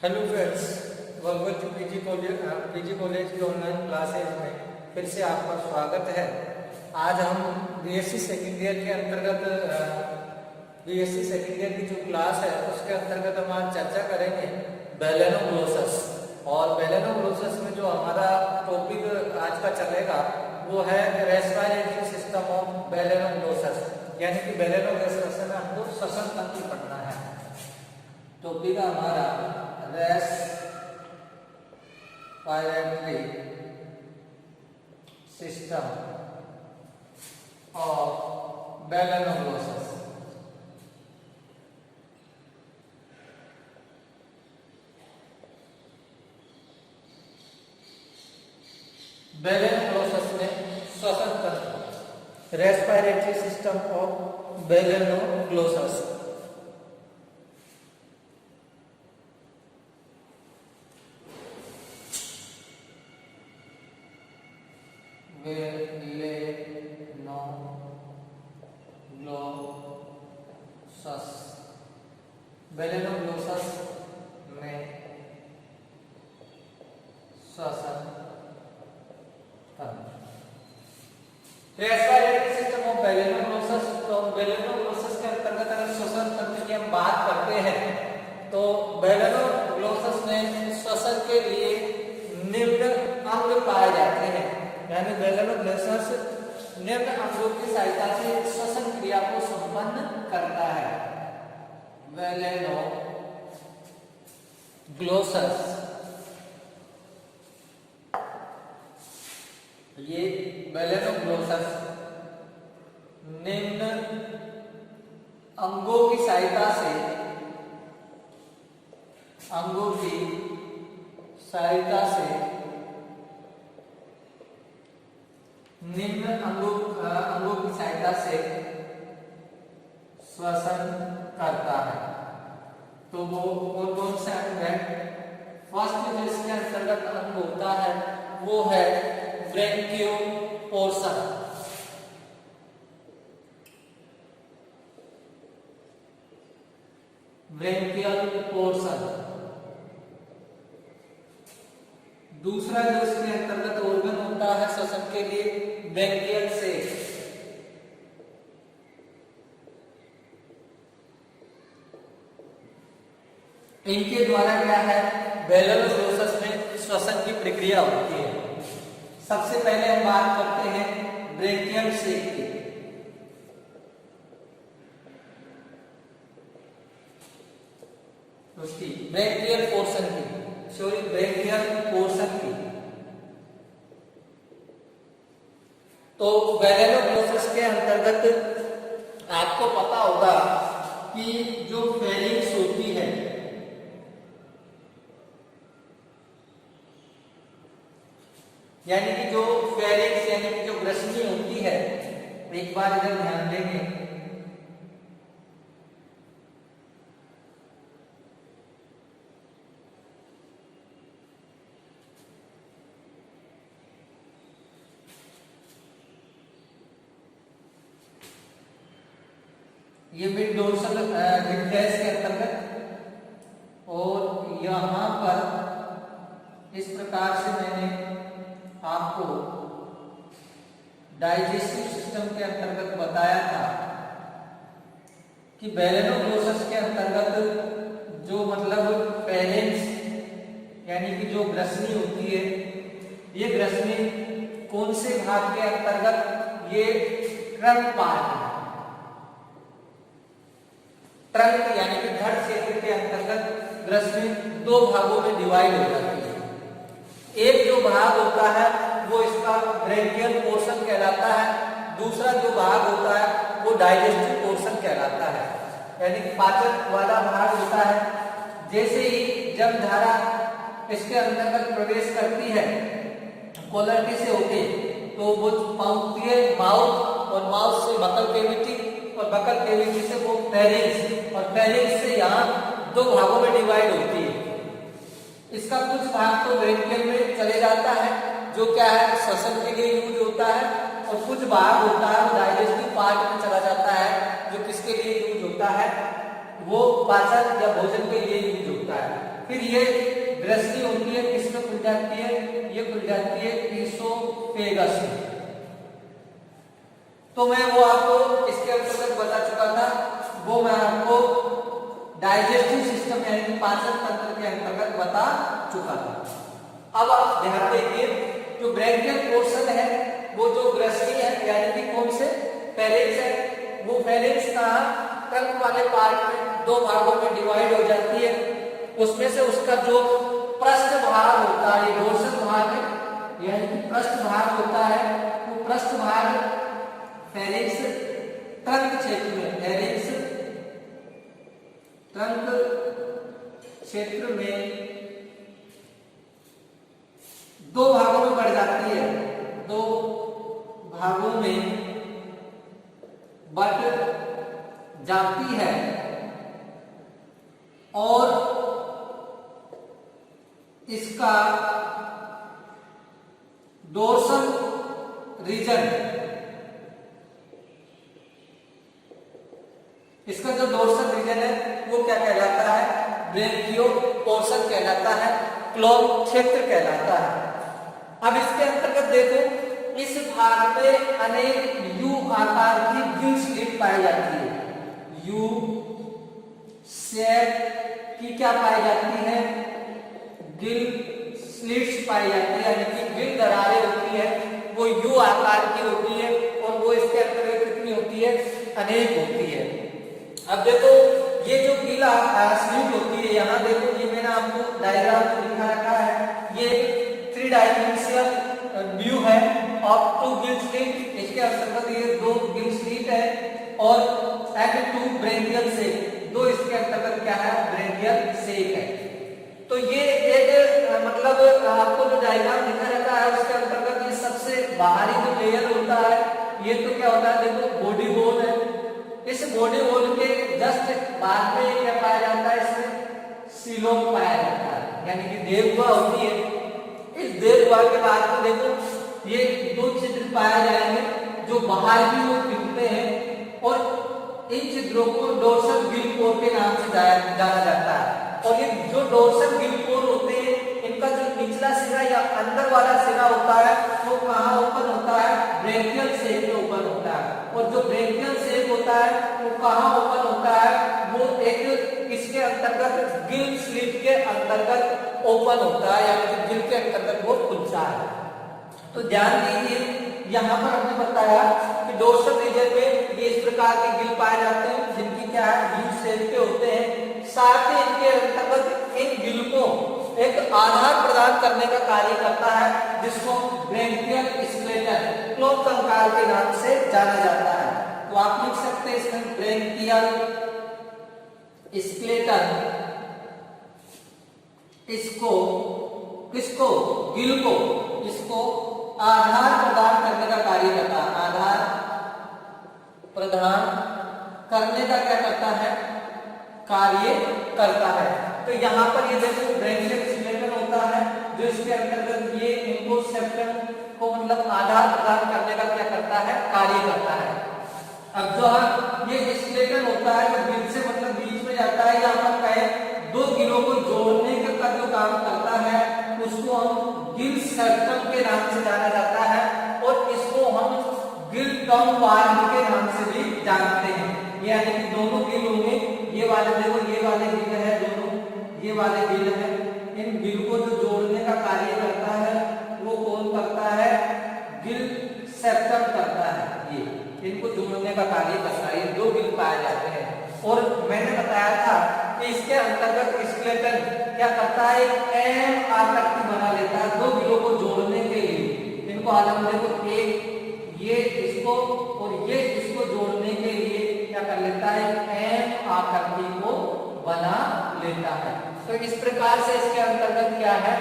Hello friends, welcome to PG college की online classes में फिर से आपका स्वागत है। आज हम बीएससी सेकेंड ईयर के अंतर्गत बीएससी सेकेंड ईयर की जो क्लास है उसके अंतर्गत हम आज चर्चा करेंगे बेलेनोग्लोसस। और बेलेनोग्लोसस में जो हमारा टॉपिक आज का चलेगा वो है रेस्पिरेटरी सिस्टम ऑफ बेलेनोग्लोसस, यानी कि बेलेनोग्लोसस में हमको श्वसन तंत्र पढ़ना है। टॉपिक हमारा respiratory system of Balanoglossus. Balanoglossus में श्वसन तंत्र, respiratory system of Balanoglossus. Balanoglossus में श्वसन तंत्र, रेस्पिरेटरी सिस्टम ऑफ बेलेनोग्लोसस। तो बेलेनोग्लोसस के अंतर्गत अगर श्वसन तंत्र की हम बात करते हैं तो बेलेनोग्लोसस में श्वसन के लिए निम्न अंग पाए जाते हैं, यानी बेलेनोग्लोसस निम्न अंगों की सहायता से श्वसन क्रिया को संपन्न करता है। बेलेनोग्लोसस ये बेलेनोग्लोसस निम्न अंगों की सहायता से निम्न अंगों की सहायता से श्वसन करता है। तो वो कौन सा अंग है? फर्स्ट जो इसके अंतर्गत अंग होता है वो है ब्रेंकियो पोर्शन। Branchial portion. दूसरा जो इसके अंतर्गत ऑर्गन होता है श्वसन के लिए ब्रेंकियल सेक। इनके द्वारा क्या है बेलेनोग्लोसस में श्वसन की प्रक्रिया होती है। सबसे पहले हम बात करते हैं ब्रेंकियल सेक की। उसकी ब्रेंकियल पोर्शन की तो बेलेनोग्लोसस के अंतर्गत आपको पता होगा कि जो फेरिंग्स होती है, यानी कि जो फेरिंग्स यानी कि जो ग्रसनी होती है, एक बार इधर ध्यान देंगे। ये मिड डोर्सल डिप्टेस के अंतर्गत, और यहां पर इस प्रकार से मैंने आपको डाइजेस्टिव सिस्टम के अंतर्गत बताया था कि बेलेनोग्लोसस के अंतर्गत जो मतलब फेरेंक्स यानी कि जो ग्रसनी होती है, ये ग्रसनी कौन से भाग के अंतर्गत? ये ट्रंक पार्ट है। ट्रंक यानी कि धड़ क्षेत्र के अंतर्गत ग्रसनी दो भागों में डिवाइड हो जाती है। एक जो भाग होता है वो इसका ब्रेंकियल पोर्शन कहलाता है, दूसरा जो भाग होता है वो डाइजेस्टिव पोर्शन कहलाता है, यानी कि पाचन वाला भाग होता है। जैसे ही जब धारा इसके अंतर्गत प्रवेश करती है कोलर्टी से होके, तो वो पहुंचती है माउथ, और माउथ से बकल कैविटी, और बकल कैविटी से वो फेरिंक्स, और फेरिंक्स से यहाँ दो भागों में डिवाइड होती है। इसका कुछ भाग तो ब्रेंकियल में चले जाता है, जो क्या है श्वसन के लिए यूज होता है, और कुछ भाग होता है वो डाइजेस्टिव पार्ट में चला जाता है, जो किसके लिए यूज होता है? वो पाचन या भोजन के लिए यूज होता है। फिर ये ग्रसनी होती है किसमें खुल जाती है, ये खुल जाती है ईसोफेगस में। तो मैं वो आपको इसके अंतर्गत बता चुका था, वो मैं आपको डाइजेस्टिव सिस्टम यानी कि पाचन तंत्र के अंतर्गत बता चुका था। अब आप ध्यान देखिए, जो ब्रैंकियल पोर्शन है वो जो ग्रसनी है यानी कि कौन से फेरेंक्स है, वो फेरेंक्स का ट्रंक वाले पार्ट में दो भागों में डिवाइड हो जाती है। उसमें से उसका जो पृष्ठ भाग होता है, डोर्सल भाग है यानी कि पृष्ठ भाग होता है, वो पृष्ठ भाग फेरेंक्स ट्रंक क्षेत्र में, फेरेंक्स ट्रंक क्षेत्र में दो भागों में बढ़ जाती है, दो भागों में बट जाती है और इसका डोर्सल रीजन, इसका जो डोर्सल रीजन है वो क्या कहलाता है, ब्रेकियो पोर्शन कहलाता है, क्लोम क्षेत्र कहलाता है। अब इसके अंतर्गत देखो, इस भाग में अनेक यू आकार की गिल स्लिट पाई जाती है। यू शेप की क्या पाई जाती है, गिल स्लिट्स पाई जाती है, यानी कि गिल दरारें होती है वो यू आकार की होती है और वो इसके अंतर्गत कितनी होती है, अनेक होती है। अब देखो ये जो गिल स्लिट होती है, यहाँ देखो ये मैंने आपको डायग्राम में दिखा रखा है, ये 3 डायमेंशनल व्यू है ऑफ 2 गिल स्लिट। इसके अंतर्गत ये 2 गिल स्लिट है और 2 ब्रेकियल शेक, 2 इसके अंतर्गत क्या है, ब्रेकियल शेक है। तो ये एक मतलब आपको जो डायग्राम दिखा रहता है उसके अंतर्गत ये सबसे बाहरी जो लेयर होता है, ये तो क्या होता है, देखो बॉडी होल है। इस बॉडी होल के जस्ट बाद में क्या पाया जाता है, इसमें सीलोम पाया जाता है, यानी कि देवगुहा होती है। इस देवगुहा के बाद में देखो ये 2 छिद्र पाए जाएंगे जो बाहर की ओर दिखते हैं और इन छिद्रों को डोर्सल गिल पोर के नाम से जाना जाता है। और ये जो डोर्सल गिल पोर होते हैं, इनका जो निचला सिरा या अंदर वाला सिरा होता है वो कहाँ ओपन होता है, ब्रेकियल शेप में ओपन होता है। और जो ब्रेकियल शेप होता है वो कहाँ ओपन होता है, वो एक इसके अंतर्गत गिल स्लिट के अंतर्गत ओपन होता है, यानी कि गिल के अंतर्गत वो खुलता है। तो ध्यान दीजिए, यहाँ पर हमने बताया कि डोर्सल रीजन में ये इस प्रकार के गिल पाए जाते हैं जिनकी क्या है, यू शेप के होते हैं। साथ ही इनके अंतर्गत इन गिल को एक आधार प्रदान करने का कार्य करता है जिसको ब्रैंकियल स्केलेटन, क्लोम कंकाल के नाम से जाना जाता है। तो आप लिख सकते हैं इसमें ब्रैंकियल स्केलेटन, इसको किसको, गिल को, इसको आधार प्रदान करने का कार्य करता है, आधार प्रदान करने का क्या करता है, कार्य करता है। तो यहाँ पर ये देखो ब्रैंकियल स्केलेटन होता है जो इसके अंतर्गत ये इनको सेप्टम को मतलब आधार प्रदान करने का क्या करता है, कार्य करता है। अब जो है ये स्केलेटन होता है जो गिल से मतलब बीच में जाता है, यहाँ पर कहे 2 गिलों को जोड़ने का जो काम करता है उसको हम गिल सेप्टम के नाम से जाना जाता है और इसको हम गिल टंग वाल्व के नाम से भी जानते हैं। यानी कि दोनों गिल होंगे, ये वाले देखो, ये वाले गिल है दोनों, ये वाले गिल है, इन गिल को जो जोड़ने का कार्य करता है वो कौन करता है, गिल सेप्टम करता है। ये इनको जोड़ने का कार्य करता है, ये 2 गिल पाए जाते हैं। और मैंने बताया था कि इसके अंतर्गत स्केलेटन क्या करता है, एम आकृति बना लेता है 2 गिलों को जोड़ने के लिए। इनको आलम देखो, एक ये इसको और ये इसको जोड़ने के लिए क्या कर लेता है, एम आकृति को बना लेता है। तो इस प्रकार से इसके अंतर्गत क्या है,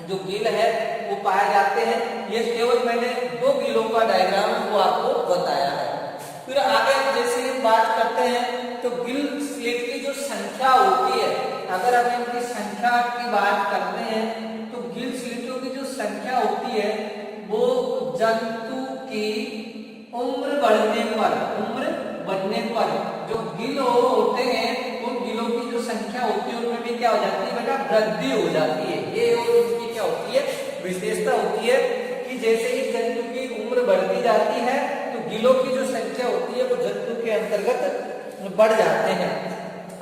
जो गिल है वो पाए जाते हैं। ये केवल मैंने 2 गिलों का डायग्राम वो आपको बताया है। फिर आगे जैसे हम बात करते हैं तो गिल स्लिट की जो संख्या होती है, अगर हम इनकी संख्या की बात करते हैं तो गिल स्लिटों की जो संख्या होती है वो जंतु की उम्र बढ़ने पर जो गिल होते हैं उन गिलों गिलों की जो संख्या होती है उनमें भी क्या हो जाती है बेटा, वृद्धि हो जाती है। ये और इसकी क्या होती है, विशेषता होती है कि जैसे ही जंतु की उम्र बढ़ती जाती है तो गिलों की जो संख्या होती है वो जंतु के अंतर्गत बढ़ जाते हैं।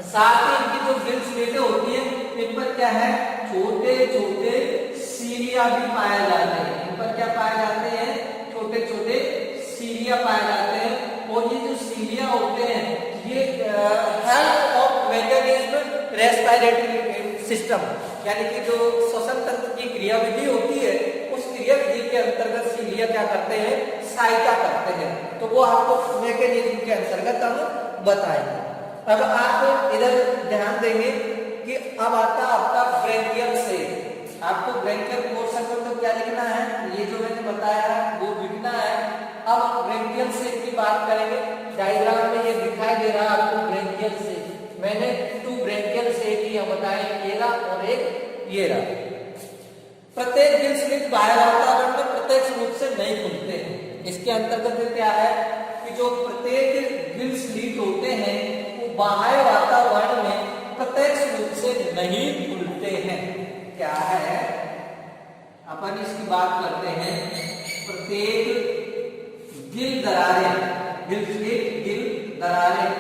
साथ ही इनकी जो गिल स्लेटें होती है इन पर क्या है, छोटे छोटे सीरिया भी पाए जाते हैं। इन पर क्या पाए जाते हैं, छोटे छोटे सीरिया पाए जाते हैं। और ये जो सीरिया होते हैं ये help of mechanism respiratory system, यानी कि जो श्वसन तंत्र की क्रियाविधि होती है उस क्रियाविधि के अंतर्गत सीरिया क्या करते हैं, सहायता करते हैं। तो वो आपको मैकेनिज्म के अंतर्गत हम बताएंगे। अब आप इधर ध्यान देंगे कि अब आता आपका ब्रेकियल सेक। आपको ब्रेकियल पोर्शन में तो क्या लिखना है, ये जो मैंने बताया वो लिखना है। अब ब्रेकियल सेक की बात करेंगे। डायग्राम में ये दिखाई दे रहा है आपको ब्रेकियल सेक। मैंने 2 ब्रेकियल सेक ही बताए, ये रहा और एक ये रहा। प्रत्येक गिल स्लिट बाह्य वातावरण में प्रत्यक्ष रूप से नहीं खुलते हैं। इसके अंतर्गत क्या है कि जो प्रत्येक गिल स्लिट होते हैं वो बाह्य वातावरण में प्रत्यक्ष रूप से नहीं खुलते हैं। क्या है, अपन इसकी बात करते हैं। प्रत्येक गिल दरारें, गिल स्लिट, गिल दरारें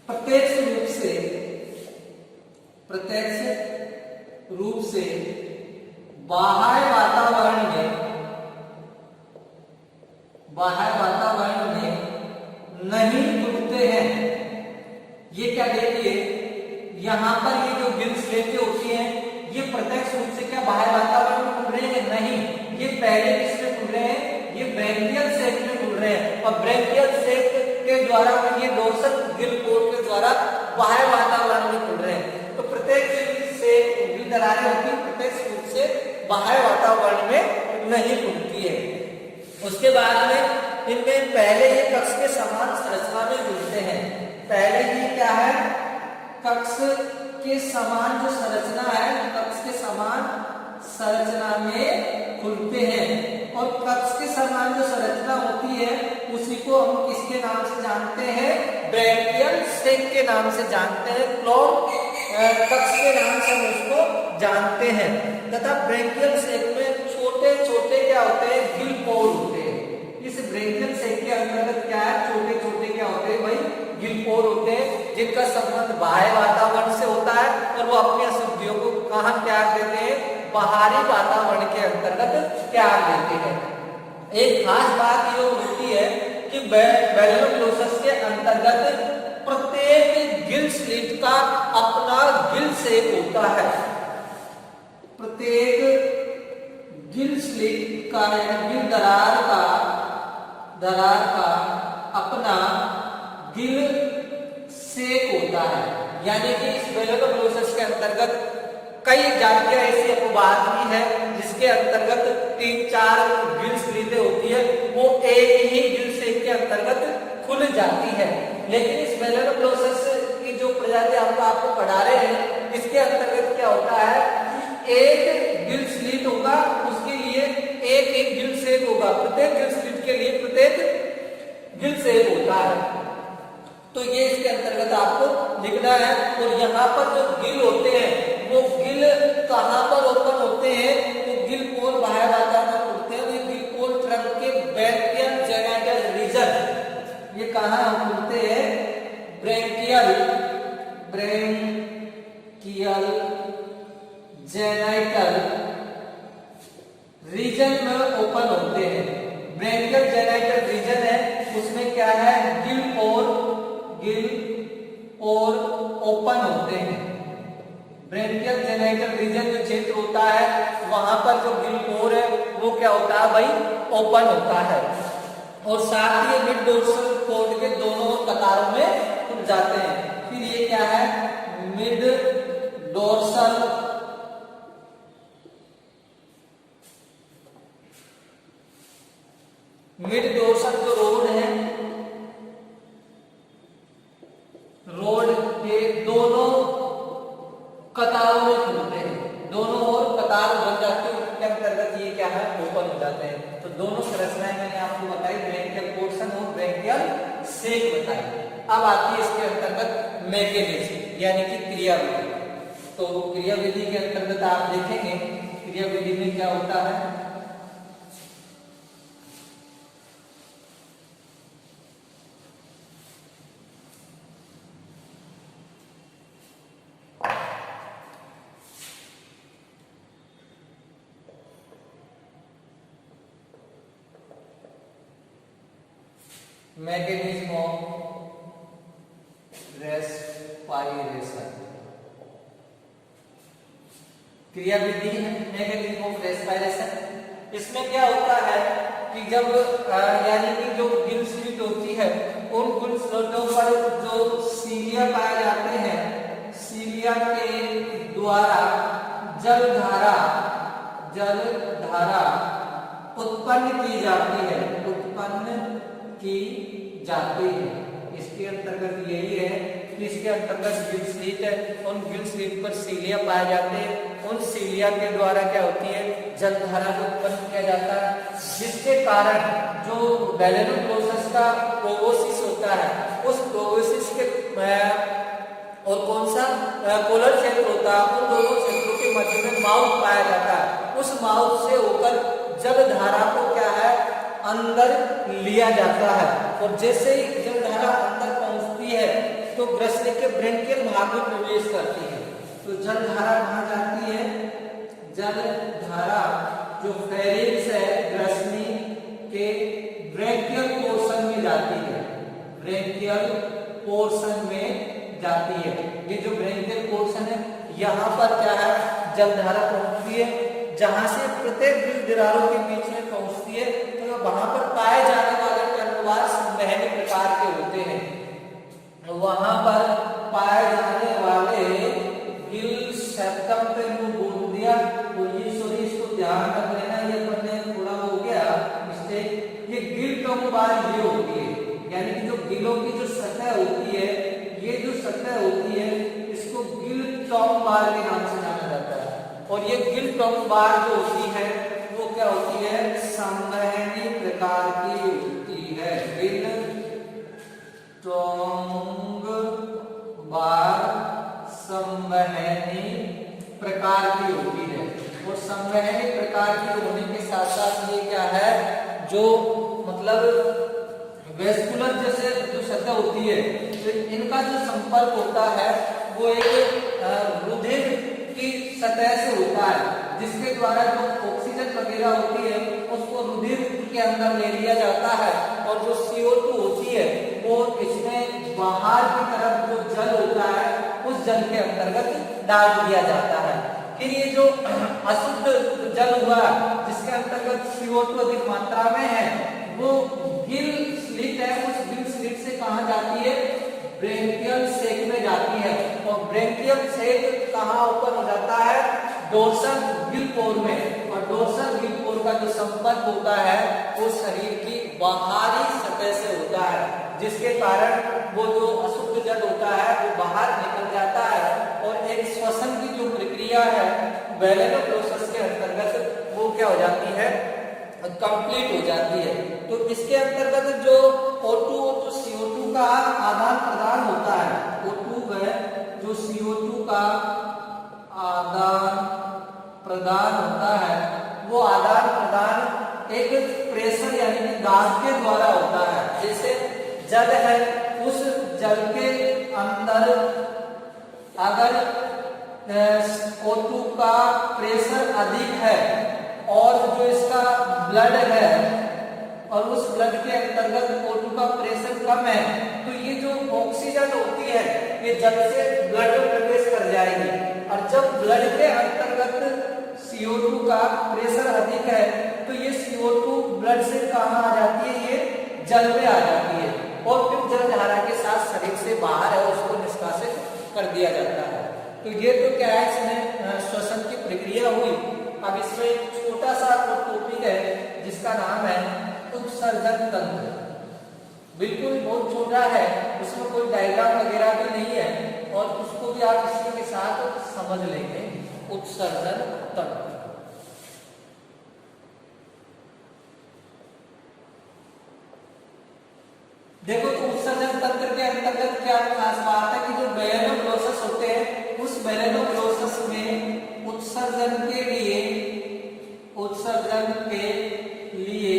प्रत्यक्ष रूप से बाह्य वातावरण में नहीं खुलते हैं। ये क्या देखिए, यहां पर ये जो गिल स्लेटें होती हैं ये प्रत्यक्ष रूप से क्या बाह्य वातावरण में खुल रहे हैं, नहीं। ये पहले किसमें खुल रहे हैं, ये ब्रेकियल सेक में खुल रहे हैं। और ब्रेकियल सेक के द्वारा ये डोर्सल गिल कोर के द्वारा बाह्य वातावरण में खुल रहे हैं। तो प्रत्येक गिल से गिल दरारें होती है प्रत्यक्ष रूप से बाह्य वातावरण में नहीं खुलती है। उसके बाद में इनमें पहले ये कक्ष के समान संरचना में मिलते हैं। पहले ही क्या है, कक्ष के समान जो संरचना है, कक्ष के समान संरचना में खुलते हैं। और कक्ष के समान जो संरचना होती है उसी को हम किसके नाम से जानते हैं, ब्रेकियल सेक के नाम से जानते हैं। क्लोन कक्ष के नाम से हम उसको जानते हैं। तथा ब्रेकियल सेक में छोटे छोटे क्या होते हैं, गिल पोर होते हैं। इस ब्रेकियल सेक के अंतर्गत क्या है, छोटे छोटे क्या होते हैं भाई, गिल पोर होते हैं, जिनका संबंध बाह्य वातावरण से होता है और वो अपनी अशुद्धियों को कहां त्याग देते हैं, बाहरी वातावरण के अंतर्गत त्याग देते हैं। एक खास बात ये होती है कि बेलोग्लोसस के अंतर्गत प्रत्येक गिल स्लिट का अपना गिल सेक होता है। प्रत्येक गिल स्लिट का गिल दरार का अपना गिल सेक होता है। यानी कि इस बेलोग्लोसस के अंतर्गत कई जातियां ऐसी अपवाद भी है जिसके अंतर्गत 3-4 गिल स्लिटें होती है, वो एक ही गिल सेक के अंतर्गत खुल जाती है। लेकिन इस बेलोग्लोसस की जो प्रजाति हम आपको पढ़ा रहे हैं इसके अंतर्गत क्या होता है कि एक गिल स्लिट होगा, उसके लिए एक एक गिल सेक होगा। प्रत्येक गिल स्लिट के लिए प्रत्येक गिल सेक होता है। तो ये इसके अंतर्गत आपको लिखना है। और यहाँ पर जो गिल होते हैं वो गिल कहाँ पर ओपन होते हैं, तो गिल पोल बाह्य वातावरण में खुलते हैं। ये गिल पोल ट्रंक के ब्रैकियल जेनाइटल रीजन, ये कहाँ खुलते हैं, ब्रैकियल जेनाइटल रीजन में ओपन होते हैं। ब्रैकियल जेनाइटल रीजन है उसमें क्या है, गिल पोर ओपन होते हैं। ब्रैकियल जेनाइटल रीजन जो क्षेत्र होता है वहां पर जो गिल पोर है वो क्या होता है भाई, ओपन होता है। और साथ ही मिड डोर्सल कोर्ड के दोनों कतारों में खुल जाते हैं। फिर ये क्या है, मिड डोर्सल जो रोड है, रोड के दोनों कतारों में खुलते हैं। दोनों ओर कतार बन जाती है, उसके अंतर्गत ये क्या है, ओपन हो जाते हैं। तो दोनों संरचनाएं मैंने आपको बताई, ब्रैकियल पोर्शन और ब्रैकियल सेक बताई। अब आती है इसके अंतर्गत मैकेनिज्म यानी कि क्रियाविधि। तो क्रियाविधि के अंतर्गत आप देखेंगे क्रियाविधि में क्या होता है। मैकेनिज्म ऑफ रेस्पायरेशन, क्रियाविधि है मैकेनिज्म ऑफ रेस्पायरेशन। इसमें क्या होता है कि जब यानी कि जो गिल स्लिट होती है उन गिल स्लिटों पर जो सीलिया पाए जाते हैं, सीलिया के द्वारा जलधारा उत्पन्न की जाती है, इसके अंतर्गत यही है कि इसके अंतर्गत गिल स्लिट है, उन गिल स्लिट पर सीलिया पाए जाते हैं, उन सीलिया के द्वारा क्या होती है जलधारा को उत्पन्न किया जाता है, जिसके कारण जो बैलेनो प्रोसेस का प्रोबोसिस होता है उस प्रोबोसिस के और कौन सा पोलर क्षेत्र होता है उन दोनों क्षेत्रों के मध्य में माउथ पाया जाता है, उस माउथ से होकर जलधारा को क्या है अंदर लिया जाता है। और जैसे ही जलधारा अंदर पहुंचती है तो ग्रसनी के ब्रेनकियल भाग में प्रवेश करती है। तो जलधारा कहाँ जाती है, जलधारा जो फेरिंक्स है ग्रसनी के ब्रेनकियल पोर्शन में जाती है, ब्रेनकियल पोर्शन में जाती है। ये जो ब्रेनकियल पोर्शन है यहाँ पर क्या है जलधारा पहुंचती है, जहां से प्रत्येक गिल दरारों के बीच में पहुंचती है। तो वहां पर पाए जाने वाले कर्णवार संवहनी प्रकार के होते हैं, वहां पर पाए जाने वाले गिल सेप्टम पे बोल दिया। तो ये सॉरी इसको ध्यान रख लेना, ये अपने थोड़ा हो गया मिस्टेक। ये गिल टोंगबार ये होती है, यानी कि जो गिलों की जो सतह होती है, ये जो सतह होती है इसको गिल टोंगबार के नाम से जाना जाता है। और ये गिल टोंगबार जो होती है वो क्या होती है संवहनी प्रकार की होती है, गिल टोंगबार संवहनी प्रकार की होती है। और संवहनी प्रकार की होने के साथ साथ ये क्या है जो मतलब वेस्कुलर जैसे जो सतह होती है तो इनका जो संपर्क होता है वो एक रुधिर की सतह से होता है, जिसके द्वारा जो ऑक्सीजन वगैरह होती है उसको रुधिर के अंदर ले लिया जाता है। और जो CO2 होती है वो इसमें बाहर की तरफ जो जल होता है उस जल के अंतर्गत डाल दिया जाता है। फिर ये जो अशुद्ध जल हुआ जिसके अंतर्गत CO2 अधिक मात्रा में है वो गिल स्लिट है, उस गिल स्लिट से कहाँ जाती है ब्रेनकियल सेक में जाती है। और ब्रेनकियल सेक कहाँ ऊपर हो जाता है डोर्सल गिल पोर में। और डोर्सल गिल पोर का जो संपर्क होता है वो शरीर की बाहरी सतह से होता है, जिसके कारण वो जो अशुद्ध जल होता है वो बाहर निकल जाता है। और एक श्वसन की जो प्रक्रिया है बैलेनो प्रोसेस के अंतर्गत वो क्या हो जाती है कंप्लीट हो जाती है। तो इसके अंतर्गत जो O2 और जो CO2 का आदान प्रदान होता है, O2 है जो CO2 का आदान प्रदान होता है वो आदान प्रदान एक प्रेशर यानी कि दाब के द्वारा होता है। जैसे जल है उस जल के अंदर अगर O2 का प्रेशर अधिक है और जो इसका ब्लड है और उस ब्लड के अंतर्गत O2 का प्रेशर कम है तो ये जो ऑक्सीजन होती है ये जल से ब्लड में प्रवेश कर जाएगी। और जब ब्लड के अंतर्गत CO2 का प्रेशर अधिक है तो ये CO2 ब्लड से कहाँ आ जाती है, ये जल में आ जाती है और फिर जलधारा के साथ शरीर से बाहर है उसको निष्कासित कर दिया जाता है। तो ये तो क्या है इसमें श्वसन की प्रक्रिया हुई। अब इसमें एक छोटा सा टॉपिक है जिसका नाम है उत्सर्जन तंत्र। बिल्कुल बहुत छोटा है, उसमें कोई डायग्राम वगैरह भी नहीं है और उसको भी आप इसी के साथ समझ लेंगे। उत्सर्जन तंत्र देखो तो उत्सर्जन तंत्र के अंतर्गत क्या खास बात है कि जो मेलानोग्लोसस होते हैं, उस मेलानोग्लोसस में उत्सर्जन के लिए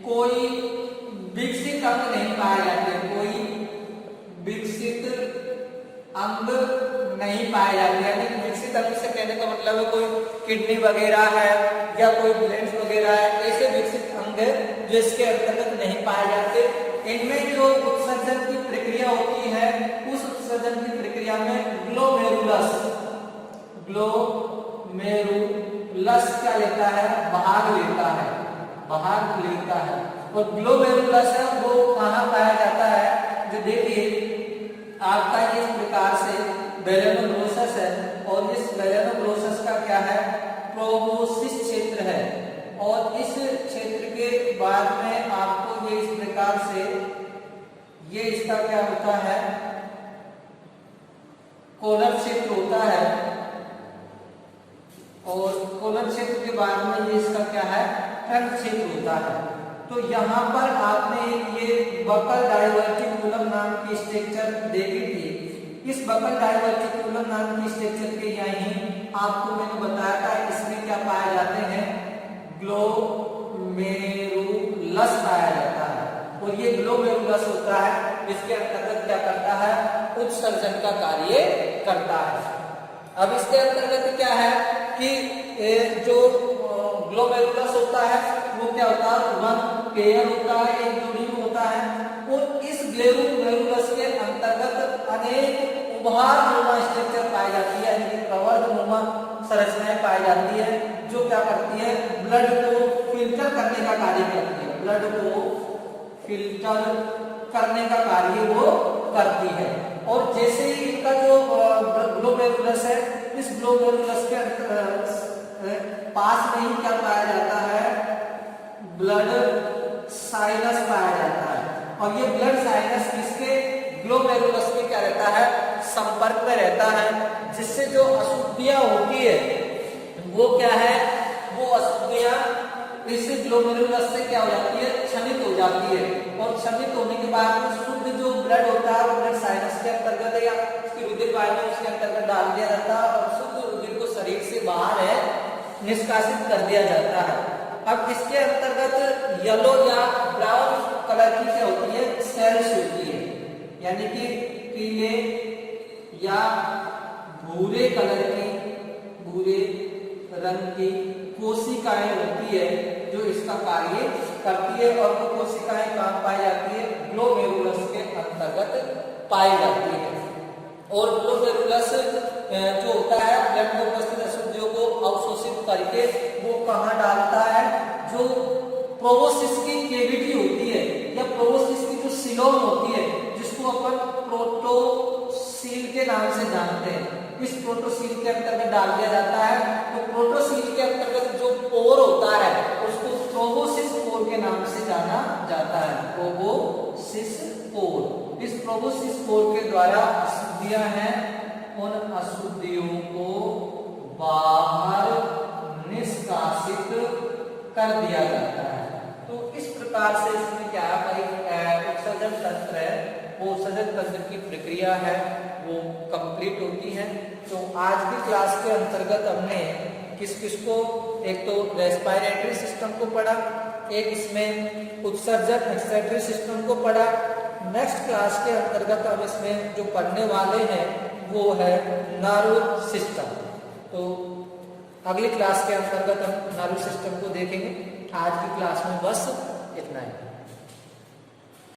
कोई विकसित अंग नहीं पाए जाते, कोई विकसित अंग नहीं पाए जाते। यानी विकसित अंग से कहने का मतलब है कोई किडनी वगैरह है या कोई ब्लेंस वगैरह है, ऐसे विकसित अंग है जो इसके अंतर्गत नहीं पाए जाते। इनमें जो उत्सर्जन की प्रक्रिया होती है, उस उत्सर्जन की प्रक्रिया में ग्लोमेरुलस क्या लेता है, भाग लेता है। और ग्लोमेरुलस है वो कहाँ पाया जाता है, जो देखिए आपका इस प्रकार से मेलानोग्लोसस है और इस मेलानोग्लोसस का क्या है, प्रोबोसिस क्षेत्र है। और इस क्षेत्र के बाद में आपको ये इस प्रकार से ये इसका क्या होता है, कोलर क्षेत्र होता है। और कोलर क्षेत्र के बाद में ये इसका क्या है, ट्रंक क्षेत्र होता है। तो यहाँ पर आपने ये बकल डाइवर्टिकुलम नाम की स्ट्रक्चर देखी थी। इस बकल डाइवर्टिकुलम नाम की स्ट्रक्चर के यहीं आपको मैंने बताया था, इसमें क्या पाए जाते हैं, ग्लोमेरुलस पाया जाता है। और ये ग्लोमेरुलस होता है, इसके अंतर्गत क्या करता है, उत्सर्जन का कार्य करता है। अब इसके अंतर्गत क्या है कि जो ग्लोमेरुलस होता है वो क्या होता है, वन पेयर होता है, एक जोड़ी में होता है। और इस ग्लोमेरुलस के अंतर्गत अनेक उभारनुमा स्ट्रक्चर पाई जाती है, यानी प्रवर्धनुमा संरचनाएं पाई जाती है, जो क्या करती है, ब्लड को फिल्टर करने का कार्य करती है। ब्लड को फिल्टर करने का कार्य वो करती है। और जैसे ही इनका जो ग्लोमेरुलस है, इस ग्लोमेरुलस के पास में ही क्या पाया जाता है, ब्लड साइनस पाया जाता है। और ये ब्लड साइनस किसके, ग्लोमेरुलस में क्या रहता है, संपर्क में रहता है, जिससे जो अशुद्धियां होती है वो क्या है, वो अशुद्धियां इस ग्लोमेरुलस से क्या हो जाती है, क्षनित हो जाती है। और क्षनित होने के बाद में शुद्ध जो ब्लड होता है, ब्लड साइनस के अंतर्गत या उसकी रुधिर वाहिनी उसके अंतर्गत डाल दिया जाता है और शुद्ध रुधिर को शरीर से बाहर है निष्कासित कर दिया जाता है। अब इसके अंतर्गत येलो या ब्राउन कलर की क्या होती है, सेल्स होती है, यानी कि पीले या भूरे कलर की, भूरे रंग की कोशिकाएं होती है जो इसका कार्य करती है। और वो कोशिकाएं कहाँ पाई जाती है, ग्लोमेरुलस के अंतर्गत पाई जाती है। और ग्लोमेरुलस जो होता है, ब्लड में उपस्थित अशुद्धियों को अवशोषित करके वो कहाँ डालता है, जो प्रोबोसिस की केविटी होती है या प्रोबोसिस की जो सिलोन होती है, जिसको अपन प्रोटोसील के नाम से जानते हैं, इस प्रोटोसील के अंतर्गत डाल दिया जाता है। तो प्रोटोसील के अंतर्गत जो पोर होता है उसको प्रोबोसिस पोर के नाम से जाना जाता है, प्रोबोसिस पोर। इस प्रोबोसिस पोर के द्वारा अशुद्धियां हैं, उन अशुद्धियों को बाहर निष्कासित कर दिया जाता है। तो इस प्रकार से इसमें क्या उत्सर्जन तंत्र है, वो उत्सर्जन तंत्र की प्रक्रिया है वो कंप्लीट होती है। तो आज की क्लास के अंतर्गत हमने किस किस को, एक तो रेस्पिरेटरी सिस्टम को पढ़ा, एक इसमें उत्सर्जन एक्सक्रीटरी सिस्टम को पढ़ा। नेक्स्ट क्लास के अंतर्गत हम इसमें जो पढ़ने वाले हैं वो है नर्व सिस्टम। तो अगली क्लास के अंतर्गत हम नर्व सिस्टम को देखेंगे। आज की क्लास में बस इतना ही।